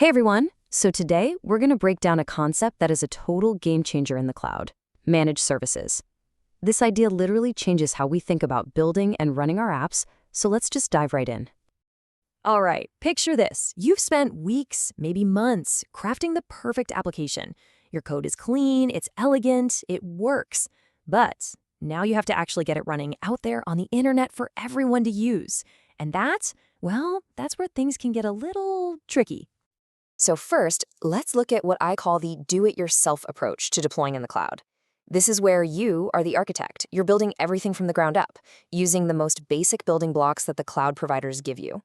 Hey everyone! So today, we're going to break down a concept that is a total game changer in the cloud: managed services. This idea literally changes how we think about building and running our apps, so let's just dive right in. All right, picture this. You've spent weeks, maybe months, crafting the perfect application. Your code is clean, it's elegant, it works. But now you have to actually get it running out there on the internet for everyone to use. And that's where things can get a little tricky. So first, let's look at what I call the do-it-yourself approach to deploying in the cloud. This is where you are the architect. You're building everything from the ground up, using the most basic building blocks that the cloud providers give you.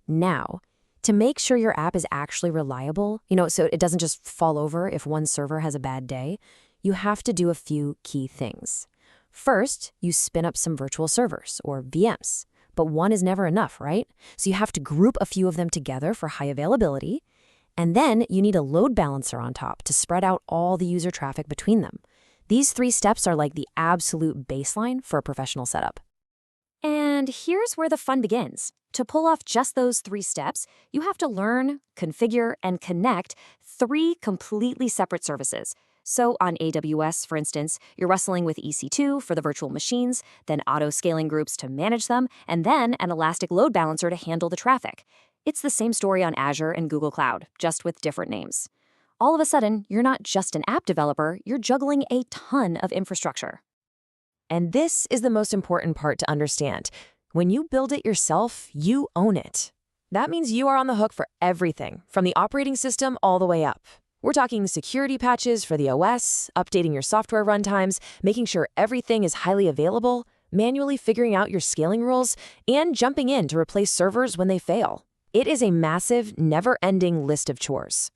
Now, to make sure your app is actually reliable, so it doesn't just fall over if one server has a bad day, you have to do a few key things. First, you spin up some virtual servers, or VMs. But one is never enough, right? So you have to group a few of them together for high availability. And then you need a load balancer on top to spread out all the user traffic between them. These 3 steps are like the absolute baseline for a professional setup. And here's where the fun begins. To pull off just those 3 steps, you have to learn, configure, and connect 3 completely separate services. So on AWS, for instance, you're wrestling with EC2 for the virtual machines, then auto-scaling groups to manage them, and then an elastic load balancer to handle the traffic. It's the same story on Azure and Google Cloud, just with different names. All of a sudden, you're not just an app developer, you're juggling a ton of infrastructure. And this is the most important part to understand. When you build it yourself, you own it. That means you are on the hook for everything, from the operating system all the way up. We're talking security patches for the OS, updating your software runtimes, making sure everything is highly available, manually figuring out your scaling rules, and jumping in to replace servers when they fail. It is a massive, never-ending list of chores.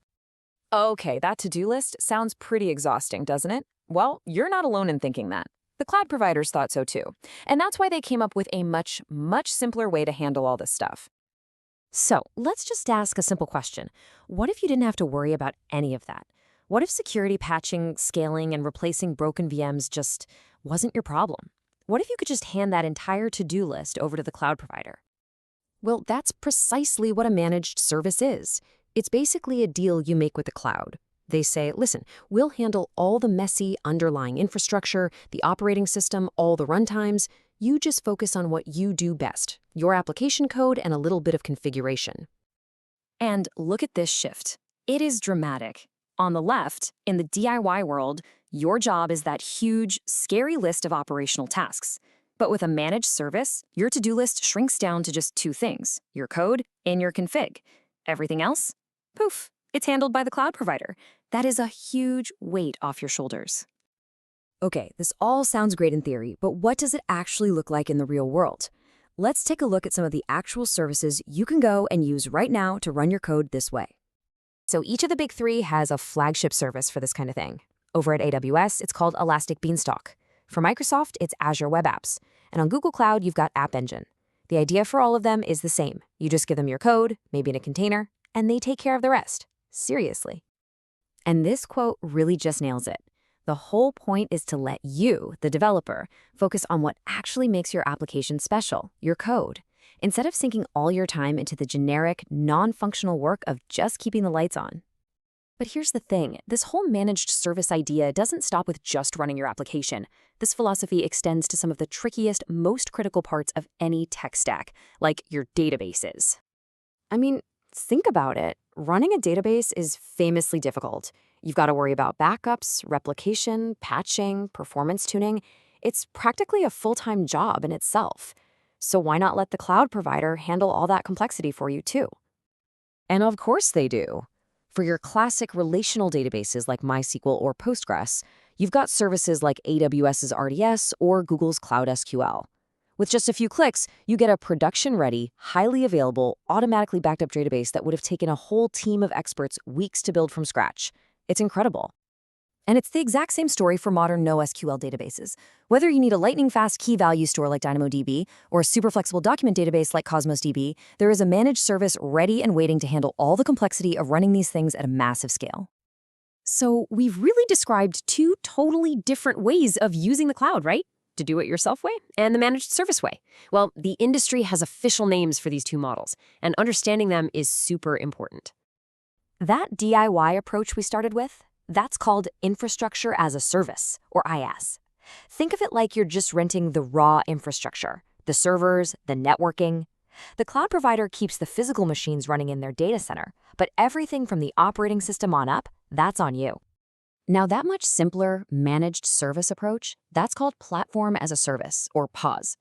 Okay, that to-do list sounds pretty exhausting, doesn't it? Well, you're not alone in thinking that. The cloud providers thought so too. And that's why they came up with a much simpler way to handle all this stuff. So let's just ask a simple question. What if you didn't have to worry about any of that? What if security patching, scaling, and replacing broken VMs just wasn't your problem? What if you could just hand that entire to-do list over to the cloud provider? Well, that's precisely what a managed service is. It's basically a deal you make with the cloud. They say, listen, we'll handle all the messy underlying infrastructure, the operating system, all the runtimes. You just focus on what you do best, your application code and a little bit of configuration. And look at this shift. It is dramatic. On the left, in the DIY world, your job is that huge, scary list of operational tasks. But with a managed service, your to-do list shrinks down to just 2 things: your code and your config. Everything else? Poof, it's handled by the cloud provider. That is a huge weight off your shoulders. Okay, this all sounds great in theory, but what does it actually look like in the real world? Let's take a look at some of the actual services you can go and use right now to run your code this way. So each of the big 3 has a flagship service for this kind of thing. Over at AWS, it's called Elastic Beanstalk. For Microsoft, it's Azure Web Apps. And on Google Cloud, you've got App Engine. The idea for all of them is the same. You just give them your code, maybe in a container, and they take care of the rest. Seriously. And this quote really just nails it. The whole point is to let you, the developer, focus on what actually makes your application special, your code, instead of sinking all your time into the generic, non-functional work of just keeping the lights on. But here's the thing, this whole managed service idea doesn't stop with just running your application. This philosophy extends to some of the trickiest, most critical parts of any tech stack, like your databases. I mean, think about it. Running a database is famously difficult. You've got to worry about backups, replication, patching, performance tuning. It's practically a full-time job in itself. So why not let the cloud provider handle all that complexity for you too? And of course they do. For your classic relational databases like MySQL or Postgres, you've got services like AWS's RDS or Google's Cloud SQL. With just a few clicks, you get a production-ready, highly available, automatically backed up database that would have taken a whole team of experts weeks to build from scratch. It's incredible. And it's the exact same story for modern NoSQL databases. Whether you need a lightning-fast key-value store like DynamoDB or a super flexible document database like Cosmos DB, there is a managed service ready and waiting to handle all the complexity of running these things at a massive scale. So we've really described 2 totally different ways of using the cloud, right? The do-it-yourself way and the managed service way. Well, the industry has official names for these 2 models, and understanding them is super important. That DIY approach we started with, that's called infrastructure as a service, or IaaS. Think of it like you're just renting the raw infrastructure, the servers, the networking. The cloud provider keeps the physical machines running in their data center, but everything from the operating system on up, that's on you. Now, that much simpler managed service approach, that's called platform as a service, or PaaS.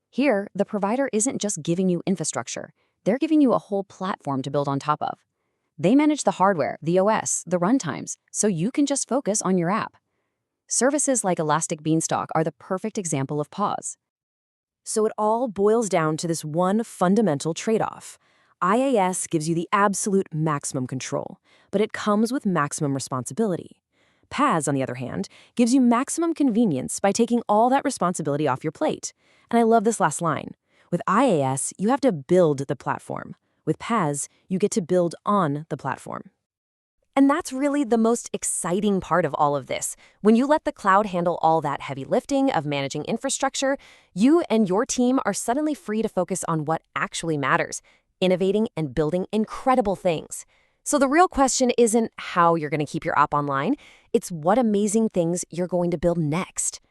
Here, the provider isn't just giving you infrastructure, they're giving you a whole platform to build on top of. They manage the hardware, the OS, the runtimes, so you can just focus on your app. Services like Elastic Beanstalk are the perfect example of PaaS. So it all boils down to this one fundamental trade-off. IaaS gives you the absolute maximum control, but it comes with maximum responsibility. PaaS, on the other hand, gives you maximum convenience by taking all that responsibility off your plate. And I love this last line. With IaaS, you have to build the platform. With PaaS, you get to build on the platform. And that's really the most exciting part of all of this. When you let the cloud handle all that heavy lifting of managing infrastructure, you and your team are suddenly free to focus on what actually matters, innovating and building incredible things. So the real question isn't how you're going to keep your app online, it's what amazing things you're going to build next.